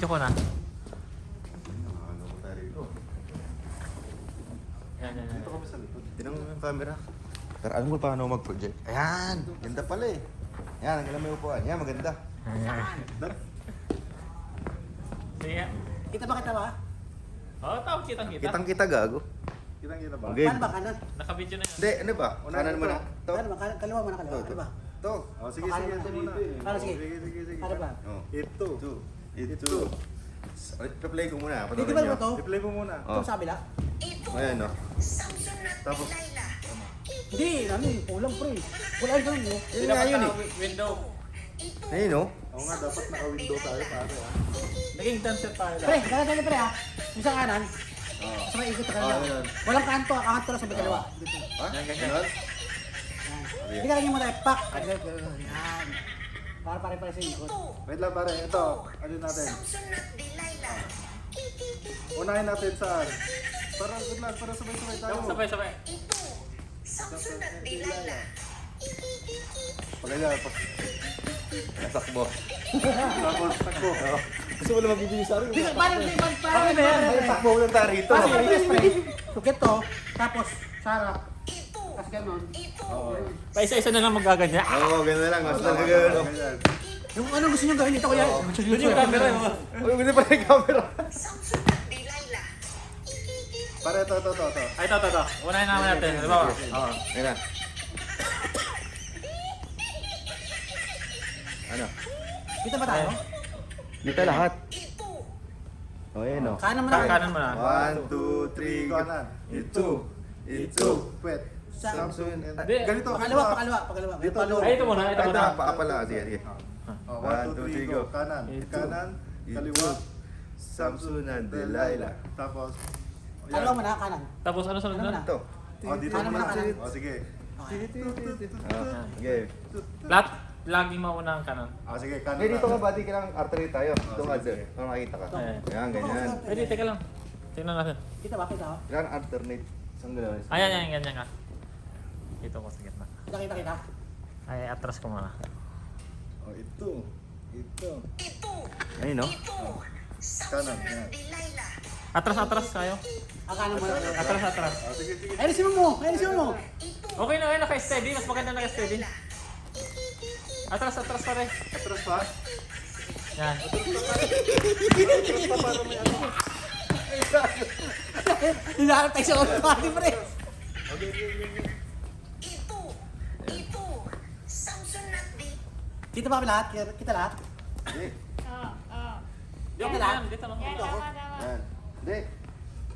Ko na. Ano mo tayo rito? Yan. Dito kami sa likod. Tinang mo yung camera. Pero alam mo paano mag-project? Ayan! Ganda pala eh. Ayan, ang galang may upuan. Ayan, maganda. Sige. Kita ba? Oo, tawag kitang-kita. Kitang-kita gago. Kitang-kita ba? Okay. Paano ba kanan? Nakabidyo na yan. Hindi, ano ba? Unahin Kanan mo ito. na. To. Paano ba? Kaliwa mo na kaliwa. Ano ba? To. Oh, sige, Paano sige. ba? Ito muna. Paano, sige? Sige. Ano ba? Oh. Ito. Ito. Replay ko muna. Hindi ba ba to? I-play mo muna. Oh. Ito sa kabila? Ayan, no? Tapos, Hindi, ano eh, kulang pre. Wala yung ganun eh. Yun nga yun eh. Window. Ayun, no? oo nga, dapat naka-window tayo pare ah. Naging dancer tayo Pre, ganun pre ah. Yung sa kanan, Oo. sa may ikot sa Oh, kaliwa. yun. Walang kanto, kanto lang sa may kaliwa. Dito. Ha? Yan, ganyan. Ganon? Hindi ka lang yung mga pak. Yan. Para pare-pare sa ikot. Wait lang pare, ito. Ano natin? Unahin natin saan? Para good luck, para sabay-sabay tayo. Sabay. Pagkaya, Nasakbo. tapos takbo. Gusto mo na magbibigay sa akin? Hindi, parang na yan. Ay, takbo lang tayo rito. Kasi yes pre. Sukit to, tapos sarap. Tapos ganun. Pa-isa-isa na lang magaganyan. Oo, ganun na lang. Mas talaga gano'n. Ganyan. Yung ano gusto nyo gawin dito kuya? Yun yung camera mo. Uy, hindi pa yung camera. Pare, ito. Ay, ito. Unahin naman natin. Di ba? Oo, ayun na. Ano? Kita ba tayo? Dito lahat. O, ayun o. Kanan mo na. Kanan mo na. 1, 2, 3, go. Kanan. Ito. Wait. Samsung. Hindi. Ganito. Pakaliwa. Dito. Ay, ito muna. Ay, paa pala. Sige. Oh, 1, 1, 2, 3, 2, 3, go. go. Kanan. Ito. Kanan. Kaliwa. Samsung and Delilah. Tapos, Kaliwa mo na, kanan. Tapos ano sunod Ano na? na? Ito. oh, dito Kanan mo na, muna. kanan. Oh, sige. Okay. Lahat, lagi mauna ang kanan. Oh, sige, kanan. Hey, dito ka ba? Di ka lang artery tayo. Ito nga, sige. Ito makita ka. Ayan. Ayan, ganyan. Pwede, teka lang. Tingnan natin. Kita ba? Kailangan alternate. Isang gano'n. Ayan, ganyan ka. Dito ko sa gitna. Kita. Ay, atras ko muna. Oh, ito. Ayun, no? Kanan. Yan. Atras kayo. Kanan mo na. Atras. Oh, sige. Ayusin mo. Okay na, naka-steady. Mas maganda naka-steady. Atras pare. Atras pa. Yan. Hinahanap tayo sa ulo pati pre. Kita ba kami lahat? Kita lahat? Hindi. Dito lang. Dito lang. Yan. Hindi.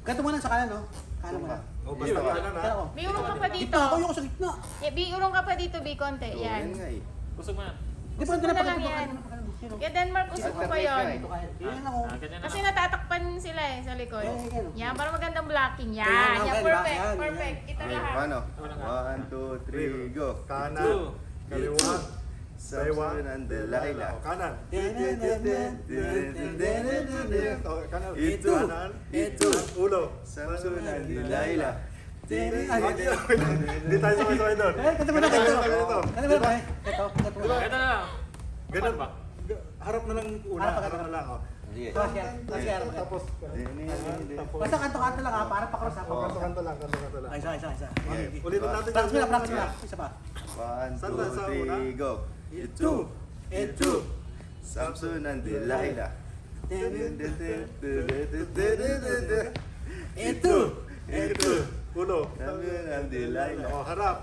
Ganito mo na sa kanan, no? Kanan mo na. Oh, basta kanan Kaya ha. ako. May urong ka pa dito. Gitna ako, yung sa gitna. Urong ka pa dito, Bi, konti. So, Yan. yan nga eh. Busog mo yan. Di ba Usok mo na lang yan. Kaya Denmark, usok mo pa yun. Yan ako. Ganyan na Kasi lang. natatakpan sila eh, sa likod. Yan. Yan, para magandang blocking. Yan, Yan, okay, perfect. yan, Perfect. Ito Okay, lahat. paano? 1, 2, 3, go. Kanan. Kaliwa. Samsung and Delilah. Oh, kanan. Oh, kanan. Ito. Kanan. Ulo. Samsung and Delilah. Hindi tayo sabay-sabay doon. Ganito mo na, ganito. Ganito. Ganito mo na, pre. Ito. Ito na lang. Ganun ba? Harap na lang una. Harap Harap na lang. Oh. Sige. Tapos, Basta kanto-kanto lang ha, para pa-cross ha. kanto lang. Ay, isa. Ulitin natin. Practice mo na. Isa pa. 1, Saan ba? Sa una? 2, 3, go. Ito. Samsung and Delilah. Ito. Ulo. Samsung and Delilah. Oh, harap.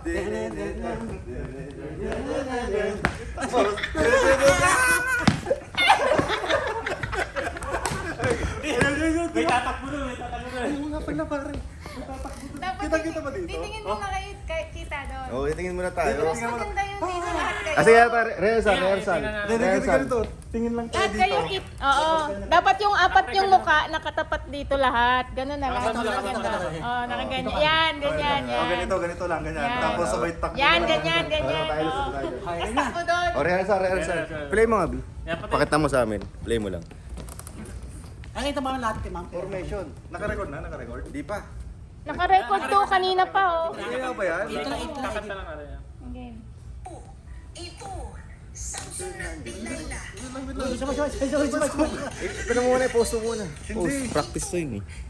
May tatakbo na. Ayun nga pala pare. Dapat Kita ba dito? titingin mo na kayo kita doon. Oh, itingin muna tayo. Mas maganda yung dito lahat kayo. Ah, sige, rehearsal. Tingin lang Lahat kayo Oo. Dapat yung apat yung muka nakatapat dito lahat. Ganun na lang. Oh, nakaganyan. Yan, ganyan. Oh, ganito lang, ganyan. Yan. Tapos sabay takbo. Yan, ganyan. Tayo, Oo. tayo. Ayun Tapos na. takbo doon. Oh, rehearsal. Play mo nga, Bi. Yan, pati. Pakita mo sa amin. Play mo lang. Nakita mo lahat kay ma'am. Formation. Naka-record na? Naka-record? Di pa. Naka-record to kanina pa oh. Ano ba yan? Ito lang. Kakanta lang natin yan. Okay. Sabay. Ito na muna, post mo muna. Post, practice to yun eh.